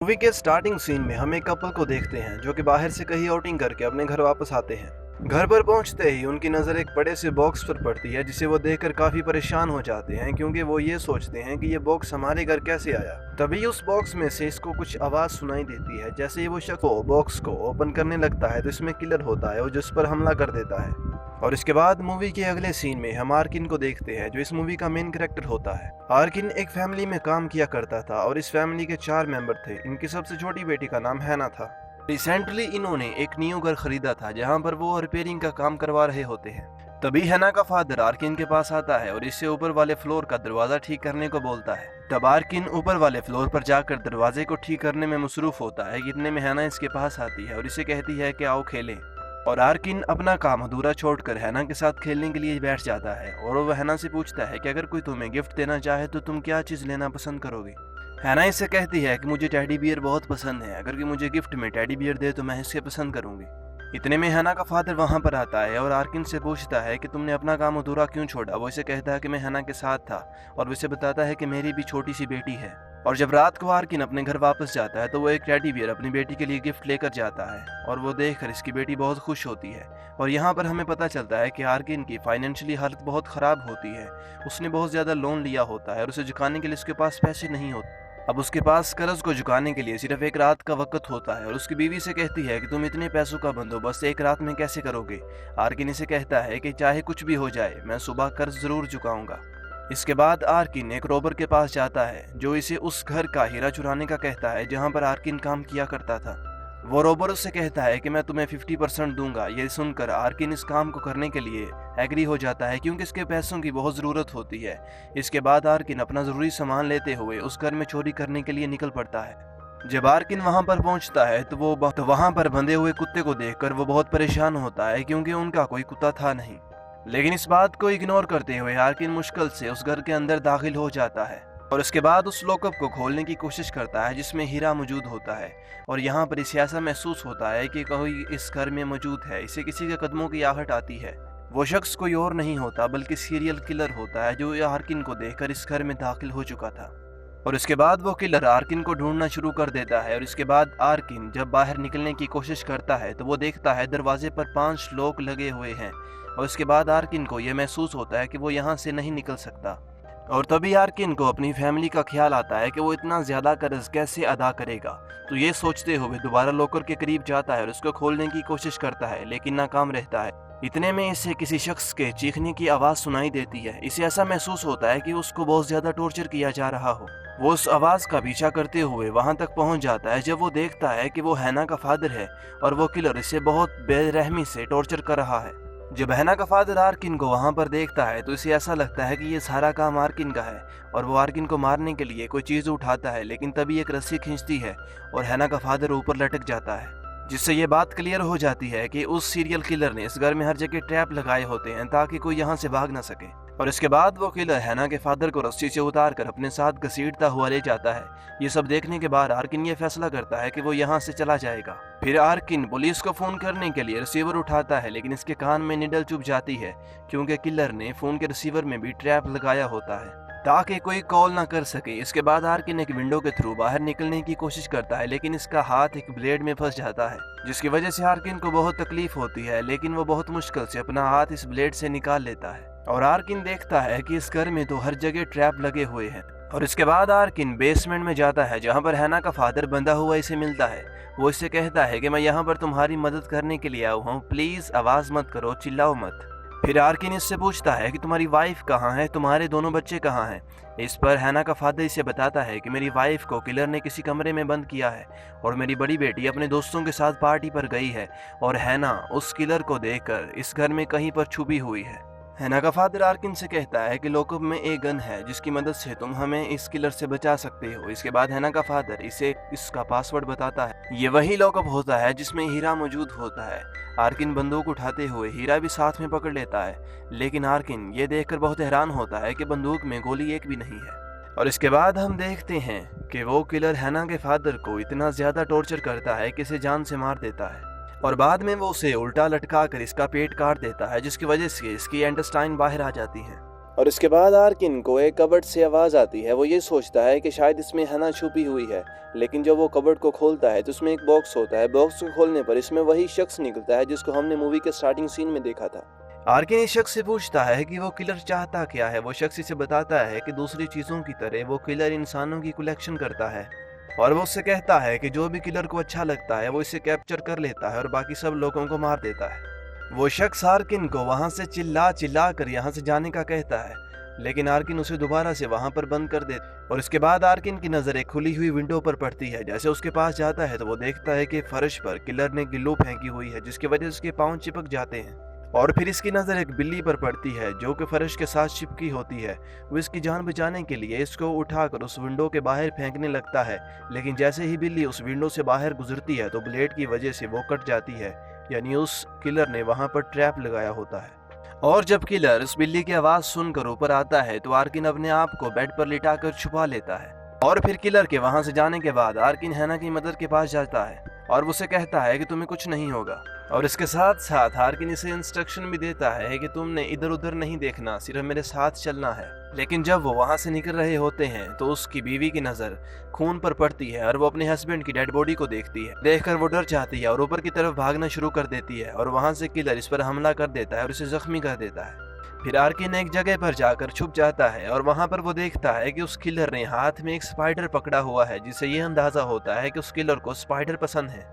Movie के starting scene में हम एक कपल को देखते हैं जो कि बाहर से कहीं आउटिंग करके अपने घर वापस आते हैं। घर पर पहुंचते ही उनकी नज़र एक बड़े से बॉक्स पर पड़ती है जिसे वो देखकर काफ़ी परेशान हो जाते हैं क्योंकि वो ये सोचते हैं कि ये बॉक्स हमारे घर कैसे आया। तभी उस बॉक्स में से इसको कुछ आवाज़ सुनाई देती है। जैसे ही वो शख्स बॉक्स को ओपन करने लगता है तो इसमें किलर होता है और जिस पर हमला कर देता है। और इसके बाद मूवी के अगले सीन में हम आर्किन को देखते हैं जो इस मूवी का मेन कैरेक्टर होता है। आर्किन एक फैमिली में काम किया करता था और इस फैमिली के 4 मेंबर थे। इनकी सबसे छोटी बेटी का नाम हैना था। रिसेंटली इन्होंने एक न्यू घर खरीदा था जहां पर वो रिपेयरिंग का काम करवा रहे होते हैं। तभी हैना का फादर आर्किन के पास आता है और इससे ऊपर वाले फ्लोर का दरवाजा ठीक करने को बोलता है। तब आर्किन ऊपर वाले फ्लोर पर जाकर दरवाजे को ठीक करने में मसरूफ होता है। इतने में हैना इसके पास आती है और इसे कहती है कि आओ खेलें। और आर्किन अपना काम अधूरा छोड़कर हैना के साथ खेलने के लिए बैठ जाता है और वह हैना से पूछता है कि अगर कोई तुम्हें गिफ्ट देना चाहे तो तुम क्या चीज़ लेना पसंद करोगे। हैना इससे कहती है कि मुझे टेडी बियर बहुत पसंद है, अगर कोई मुझे गिफ्ट में टेडी बियर दे तो मैं इसे पसंद करूंगी। इतने में हैना का फादर वहां पर आता है और आर्किन से पूछता है कि तुमने अपना काम अधूरा क्यों छोड़ा। वो इसे कहता है कि मैं हैना के साथ था और वो इसे बताता है कि मेरी भी छोटी सी बेटी है। और जब रात को आर्किन अपने घर वापस जाता है तो वो एक टेडी बियर अपनी बेटी के लिए गिफ्ट लेकर जाता है और वो देखकर इसकी बेटी बहुत खुश होती है। और यहाँ पर हमें पता चलता है कि आर्किन की फाइनेंशियली हालत बहुत ख़राब होती है। उसने बहुत ज़्यादा लोन लिया होता है और उसे चुकाने के लिए उसके पास पैसे नहीं होते। अब उसके पास कर्ज को चुकाने के लिए सिर्फ एक रात का वक्त होता है और उसकी बीवी से कहती है कि तुम इतने पैसों का बंदोबस्त एक रात में कैसे करोगे। आर्किन इसे कहता है कि चाहे कुछ भी हो जाए मैं सुबह कर्ज जरूर चुकाऊंगा। इसके बाद आर्किन एक रोबर के पास जाता है जो इसे उस घर का हीरा चुराने का कहता है जहां पर आर्किन काम किया करता था। वो रोबर उससे कहता है कि मैं तुम्हें 50% दूंगा। ये सुनकर आर्किन इस काम को करने के लिए एग्री हो जाता है क्योंकि इसके पैसों की बहुत ज़रूरत होती है। इसके बाद आर्किन अपना ज़रूरी सामान लेते हुए उस घर में चोरी करने के लिए निकल पड़ता है। जब आर्किन वहां पर पहुंचता है तो वहां पर बंधे हुए कुत्ते को देखकर वो बहुत परेशान होता है क्योंकि उनका कोई कुत्ता था नहीं। लेकिन इस बात को इग्नोर करते हुए आर्किन मुश्किल से उस घर के अंदर दाखिल हो जाता है और उसके बाद उस लॉकअप को खोलने की कोशिश करता है जिसमें हीरा मौजूद होता है। और यहाँ पर इसे ऐसा महसूस होता है कि कोई इस घर में मौजूद है। इसे किसी के कदमों की आहट आती है। वो शख्स कोई और नहीं होता बल्कि सीरियल किलर होता है जो आर्किन को देखकर इस घर में दाखिल हो चुका था। और इसके बाद वो किलर आर्किन को ढूंढना शुरू कर देता है। और इसके बाद आर्किन जब बाहर निकलने की कोशिश करता है तो वो देखता है दरवाजे पर 5 लॉक लगे हुए हैं। और इसके बाद आर्किन को यह महसूस होता है कि वो यहाँ से नहीं निकल सकता। और तभी आर्किन को अपनी फैमिली का ख्याल आता है कि वो इतना ज़्यादा कर्ज कैसे अदा करेगा। तो ये सोचते हुए दोबारा लॉकर के करीब जाता है और उसको खोलने की कोशिश करता है लेकिन नाकाम रहता है। इतने में इसे किसी शख्स के चीखने की आवाज़ सुनाई देती है। इसे ऐसा महसूस होता है कि उसको बहुत ज़्यादा टॉर्चर किया जा रहा हो। वो उस आवाज़ का पीछा करते हुए वहां तक पहुंच जाता है जब वो देखता है कि वो हैना का फादर है और वो किलर इसे बहुत बेरहमी से टॉर्चर कर रहा है। जब हैना का फादर आर्किन को वहां पर देखता है तो इसे ऐसा लगता है कि ये सारा काम आर्किन का है और वो आर्किन को मारने के लिए कोई चीज़ उठाता है लेकिन तभी एक रस्सी खींचती है और हैना का फादर ऊपर लटक जाता है। जिससे ये बात क्लियर हो जाती है कि उस सीरियल किलर ने इस घर में हर जगह ट्रैप लगाए होते हैं ताकि कोई यहाँ से भाग ना सके। और इसके बाद वो किलर हैना के फादर को रस्सी से उतार कर अपने साथ घसीटता हुआ ले जाता है। ये सब देखने के बाद आर्किन ये फैसला करता है कि वो यहाँ से चला जाएगा। फिर आर्किन पुलिस को फोन करने के लिए रिसीवर उठाता है लेकिन इसके कान में निडल चुभ जाती है क्योंकि किलर ने फोन के रिसीवर में भी ट्रैप लगाया होता है ताकि कोई कॉल ना कर सके। इसके बाद आर्किन एक विंडो के थ्रू बाहर निकलने की कोशिश करता है लेकिन इसका हाथ एक ब्लेड में फंस जाता है जिसकी वजह से आर्किन को बहुत तकलीफ होती है लेकिन वो बहुत मुश्किल से अपना हाथ इस ब्लेड से निकाल लेता है। और आर्किन देखता है कि इस घर में तो हर जगह ट्रैप लगे हुए हैं। और इसके बाद आर्किन बेसमेंट में जाता है जहाँ पर हैना का फादर बंधा हुआ इसे मिलता है। वो इससे कहता है कि मैं यहाँ पर तुम्हारी मदद करने के लिए आया हूँ, प्लीज़ आवाज़ मत करो, चिल्लाओ मत। फिर आर्किन इससे पूछता है कि तुम्हारी वाइफ कहाँ है, तुम्हारे दोनों बच्चे कहाँ हैं। इस पर हैना का फादर इसे बताता है कि मेरी वाइफ को किलर ने किसी कमरे में बंद किया है और मेरी बड़ी बेटी अपने दोस्तों के साथ पार्टी पर गई है और हैना उस किलर को देखकर इस घर में कहीं पर छुपी हुई है। हैना का फादर आर्किन से कहता है कि लॉकअप में एक गन है जिसकी मदद से तुम हमें इस किलर से बचा सकते हो। इसके बाद हैना का फादर इसे इसका पासवर्ड बताता है। ये वही लॉकअप होता है जिसमें हीरा मौजूद होता है। आर्किन बंदूक उठाते हुए हीरा भी साथ में पकड़ लेता है लेकिन आर्किन ये देखकर बहुत हैरान होता है कि बंदूक में गोली एक भी नहीं है। और इसके बाद हम देखते हैं कि वो किलर हैना के फादर को इतना ज़्यादा टॉर्चर करता है कि इसे जान से मार देता है और बाद में वो उसे उल्टा लटका कर इसका पेट काट देता है जिसकी वजह से इसकी इंटेस्टाइन बाहर आ जाती है। और इसके बाद आर्किन को एक कबर्ड से आवाज़ आती है। वो ये सोचता है कि शायद इसमें हैना छुपी हुई है, लेकिन जब वो कबर्ड को खोलता है तो उसमें एक बॉक्स होता है। बॉक्स को खोलने पर इसमें वही शख्स निकलता है जिसको हमने मूवी के स्टार्टिंग सीन में देखा था। आर्किन इस शख्स से पूछता है कि वो किलर चाहता क्या है। वो शख्स इसे बताता है कि दूसरी चीज़ों की तरह वो किलर इंसानों की कलेक्शन करता है, और वो उससे कहता है कि जो भी किलर को अच्छा लगता है वो इसे कैप्चर कर लेता है और बाकी सब लोगों को मार देता है। वो शख्स आर्किन को वहाँ से चिल्ला चिल्ला कर यहाँ से जाने का कहता है, लेकिन आर्किन उसे दोबारा से वहाँ पर बंद कर देता। और इसके बाद आर्किन की नज़र एक खुली हुई विंडो पर पड़ती है। जैसे उसके पास जाता है तो वो देखता है कि फर्श पर किलर ने गिल्लू फेंकी हुई है, जिसकी वजह से उसके पाँव चिपक जाते हैं। और फिर इसकी नज़र एक बिल्ली पर पड़ती है जो कि फर्श के साथ चिपकी होती है। वो इसकी जान बचाने के लिए इसको उठाकर उस विंडो के बाहर फेंकने लगता है, लेकिन जैसे ही बिल्ली उस विंडो से बाहर गुजरती है तो ब्लेड की वजह से वो कट जाती है, यानी उस किलर ने वहाँ पर ट्रैप लगाया होता है। और जब किलर उस बिल्ली की आवाज़ सुनकर ऊपर आता है तो आर्किन अपने आप को बेड पर लिटाकर छुपा लेता है। और फिर किलर के वहाँ से जाने के बाद आर्किन हैना की मदर के पास जाता है और उसे कहता है कि तुम्हें कुछ नहीं होगा। और इसके साथ साथ आर्किन इसे इंस्ट्रक्शन भी देता है कि तुमने इधर उधर नहीं देखना, सिर्फ मेरे साथ चलना है। लेकिन जब वो वहाँ से निकल रहे होते हैं तो उसकी बीवी की नज़र खून पर पड़ती है और वो अपने हस्बैंड की डेड बॉडी को देखती है। देखकर वो डर जाती है और ऊपर की तरफ भागना शुरू कर देती है, और वहाँ से किलर इस पर हमला कर देता है और उसे जख्मी कर देता है। फिर आर्किन एक जगह पर जाकर छुप जाता है और वहाँ पर वो देखता है कि उस किलर ने हाथ में एक स्पाइडर पकड़ा हुआ है, जिससे ये अंदाजा होता है कि उस किलर को स्पाइडर पसंद है।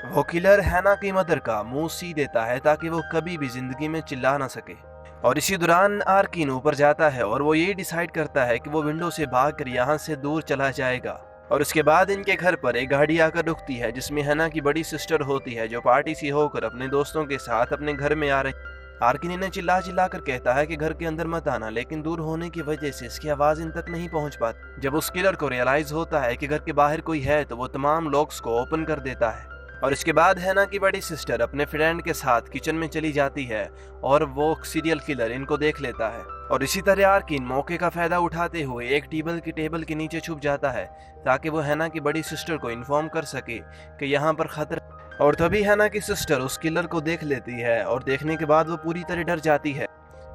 वो किलर हैना की मदर का मुंह सी देता है ताकि वो कभी भी जिंदगी में चिल्ला ना सके। और इसी दौरान आर्किन ऊपर जाता है और वो ये डिसाइड करता है कि वो विंडो से भागकर यहाँ से दूर चला जाएगा। और उसके बाद इनके घर पर एक गाड़ी आकर रुकती है जिसमें हैना की बड़ी सिस्टर होती है, जो पार्टी से होकर अपने दोस्तों के साथ अपने घर में आ रही। आर्किन इन्हें चिल्ला चिल्ला कर कहता है कि घर के अंदर मत आना, लेकिन दूर होने की वजह से इसकी आवाज़ इन तक नहीं पहुंच पाती। जब उस किलर को रियलाइज होता है कि घर के बाहर कोई है तो वो तमाम लॉक्स को ओपन कर देता है। और इसके बाद हैना की बड़ी सिस्टर अपने फ्रेंड के साथ किचन में चली जाती है और वो सीरियल किलर इनको देख लेता है। और इसी तरह आर्किन मौके का फायदा उठाते हुए एक टेबल के नीचे छुप जाता है ताकि वो हैना की बड़ी सिस्टर को इन्फॉर्म कर सके कि यहाँ पर खतरा। और तभी हैना की सिस्टर उस किलर को देख लेती है और देखने के बाद वो पूरी तरह डर जाती है।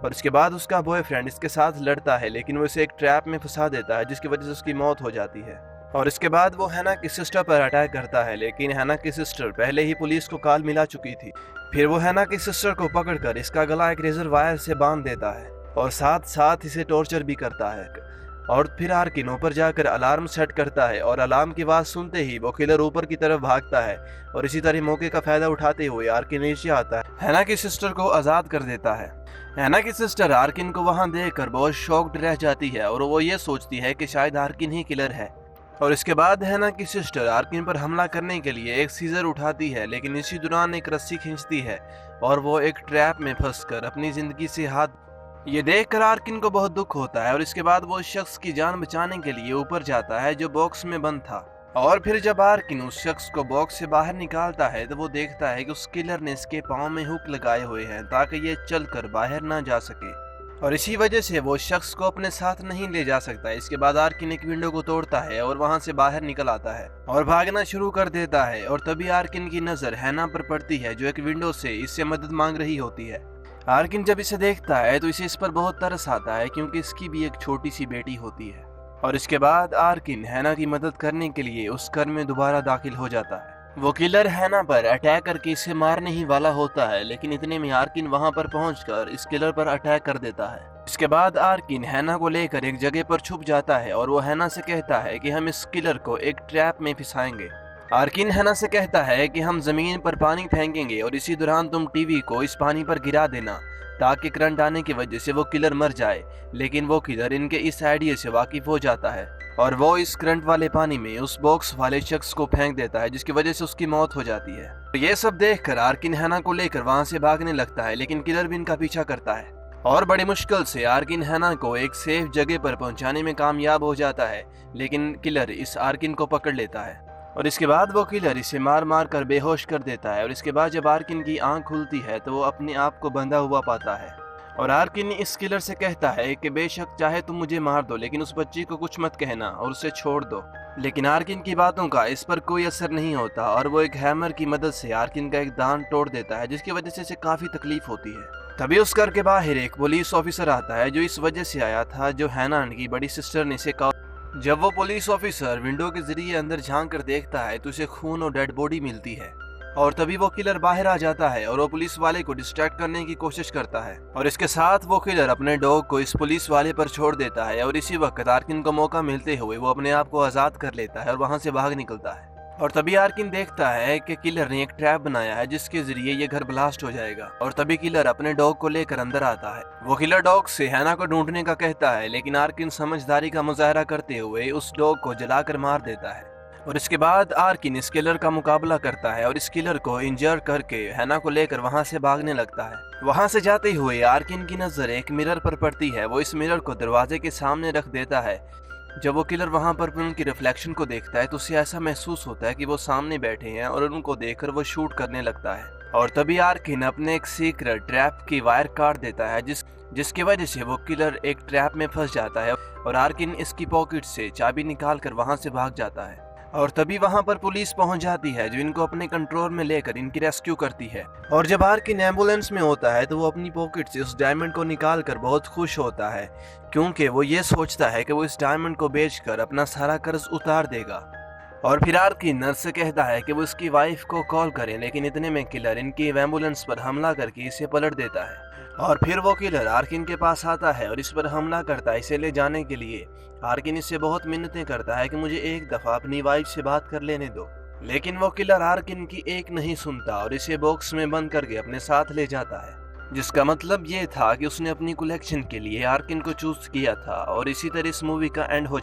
और इसके बाद उसका बॉयफ्रेंड इसके साथ लड़ता है, लेकिन वो इसे एक ट्रैप में फंसा देता है जिसकी वजह से उसकी मौत हो जाती है। और इसके बाद वो हैना की सिस्टर पर अटैक करता है, लेकिन हैना की सिस्टर पहले ही पुलिस को कॉल मिला चुकी थी। फिर वो हैना की सिस्टर को पकड़कर इसका गला एक रेजर वायर से बांध देता है और साथ साथ इसे टॉर्चर भी करता है। और फिर आर्किन ऊपर जाकर अलार्म सेट करता है और अलार्म की आवाज़ सुनते ही वो किलर ऊपर की तरफ भागता है। और इसी तरह मौके का फायदा उठाते हुए आर्किन नीचे आता है, हैना की सिस्टर को आज़ाद कर देता है। हैना की सिस्टर आर्किन को वहाँ देखकर बहुत शॉक्ड रह जाती है और वो ये सोचती है कि शायद आर्किन ही किलर है। और इसके बाद हैना की सिस्टर आर्किन पर हमला करने के लिए एक सीजर उठाती है, लेकिन इसी दौरान एक रस्सी खींचती है और वो एक ट्रैप में फंसकर अपनी जिंदगी से हाथ। ये देखकर आर्किन को बहुत दुख होता है और इसके बाद वो उस शख्स की जान बचाने के लिए ऊपर जाता है जो बॉक्स में बंद था। और फिर जब आर्किन उस शख्स को बॉक्स से बाहर निकालता है तो वो देखता है कि उस किलर ने इसके पाँव में हुक लगाए हुए हैं ताकि ये चलकर बाहर ना जा सके, और इसी वजह से वो शख्स को अपने साथ नहीं ले जा सकता। इसके बाद आर्किन एक विंडो को तोड़ता है और वहां से बाहर निकल आता है और भागना शुरू कर देता है। और तभी आर्किन की नज़र हैना पर पड़ती है जो एक विंडो से इससे मदद मांग रही होती है। आर्किन जब इसे देखता है तो इसे इस पर बहुत तरस आता है क्योंकि इसकी भी एक छोटी सी बेटी होती है। और इसके बाद आर्किन हैना की मदद करने के लिए उस घर में दोबारा दाखिल हो जाता है। वो किलर हैना पर अटैक करके इसे मारने ही वाला होता है, लेकिन इतने में आर्किन वहां पर पहुंचकर इस किलर पर अटैक कर देता है। इसके बाद आर्किन हैना को लेकर एक जगह पर छुप जाता है और वो हैना से कहता है कि हम इस किलर को एक ट्रैप में फंसाएंगे। आर्किन हैना से कहता है कि हम जमीन पर पानी फेंकेंगे और इसी दौरान तुम टीवी को इस पानी पर गिरा देना ताकि करंट आने की वजह से वो किलर मर जाए। लेकिन वो किलर इनके इस आइडिया से वाकिफ हो जाता है और वो इस करंट वाले पानी में उस बॉक्स वाले शख्स को फेंक देता है जिसकी वजह से उसकी मौत हो जाती है। ये सब देखकर आर्किन हैना को लेकर वहां से भागने लगता है, लेकिन किलर भी इनका पीछा करता है और बड़ी मुश्किल से आर्किन हैना को एक सेफ जगह पर पहुंचाने में कामयाब हो जाता है। लेकिन किलर इस आर्किन को पकड़ लेता है और इसके बाद वो किलर इसे मार मार कर बेहोश कर देता है। और इसके बाद जब आर्किन की आंख खुलती है तो वो अपने आप को बंधा हुआ पाता है और आर्किन इस किलर से कहता है कि बेशक चाहे तुम मुझे मार दो, लेकिन उस बच्ची को कुछ मत कहना और उसे छोड़ दो। लेकिन आर्किन की बातों का इस पर कोई असर नहीं होता और वो एक हैमर की मदद से आर्किन का एक दांत तोड़ देता है जिसकी वजह से इसे काफ़ी तकलीफ होती है। तभी उस घर के बाहर एक पुलिस ऑफिसर आता है, जो इस वजह से आया था जो हैनान की बड़ी सिस्टर ने इसे कहा। जब वो पुलिस ऑफिसर विंडो के जरिए अंदर झांक कर देखता है तो उसे खून और डेड बॉडी मिलती है। और तभी वो किलर बाहर आ जाता है और वो पुलिस वाले को डिस्ट्रैक्ट करने की कोशिश करता है, और इसके साथ वो किलर अपने डॉग को इस पुलिस वाले पर छोड़ देता है। और इसी वक्त आर्किन को मौका मिलते हुए वो अपने आप को आजाद कर लेता है और वहां से भाग निकलता है। और तभी आर्किन देखता है कि किलर ने एक ट्रैप बनाया है जिसके जरिए ये घर ब्लास्ट हो जाएगा। और तभी किलर अपने डॉग को लेकर अंदर आता है। वो किलर डॉग से हैना को ढूंढने का कहता है, लेकिन आर्किन समझदारी का मुजाहरा करते हुए उस डॉग को जलाकर मार देता है। और इसके बाद आर्किन इस किलर का मुकाबला करता है और इस किलर को इंजर करके हैना को लेकर वहां से भागने लगता है। वहां से जाते हुए आर्किन की नजर एक मिरर पर पड़ती है। वो इस मिरर को दरवाजे के सामने रख देता है। जब वो किलर वहां पर उनकी रिफ्लेक्शन को देखता है तो उसे ऐसा महसूस होता है कि वो सामने बैठे हैं और उनको देखकर वो शूट करने लगता है। और तभी आर्किन अपने एक सीक्रेट ट्रैप की वायर काट देता है, जिसकी वजह से वो किलर एक ट्रैप में फंस जाता है। और आर्किन इसकी पॉकेट से चाबी निकाल कर वहां से भाग जाता है। और तभी वहां पर पुलिस पहुंच जाती है, जो इनको अपने कंट्रोल में लेकर इनकी रेस्क्यू करती है। और जब आर्किन एम्बुलेंस में होता है तो वो अपनी पॉकेट से उस डायमंड को निकाल कर बहुत खुश होता है, क्योंकि वो ये सोचता है कि वो इस डायमंड को बेचकर अपना सारा कर्ज उतार देगा। और फिर आर्किन नर्स से कहता है कि वो इसकी वाइफ को कॉल करे, लेकिन इतने में किलर इनकी एम्बुलेंस पर हमला करके इसे पलट देता है। और फिर वो किलर आर्किन के पास आता है और इस पर हमला करता है इसे ले जाने के लिए। आर्किन इससे बहुत मिन्नतें करता है कि मुझे एक दफा अपनी वाइफ से बात कर लेने दो, लेकिन वो किलर आर्किन की एक नहीं सुनता और इसे बॉक्स में बंद करके अपने साथ ले जाता है, जिसका मतलब ये था कि उसने अपनी कलेक्शन के लिए आर्किन को चूज किया था। और इसी तरह इस मूवी का एंड हो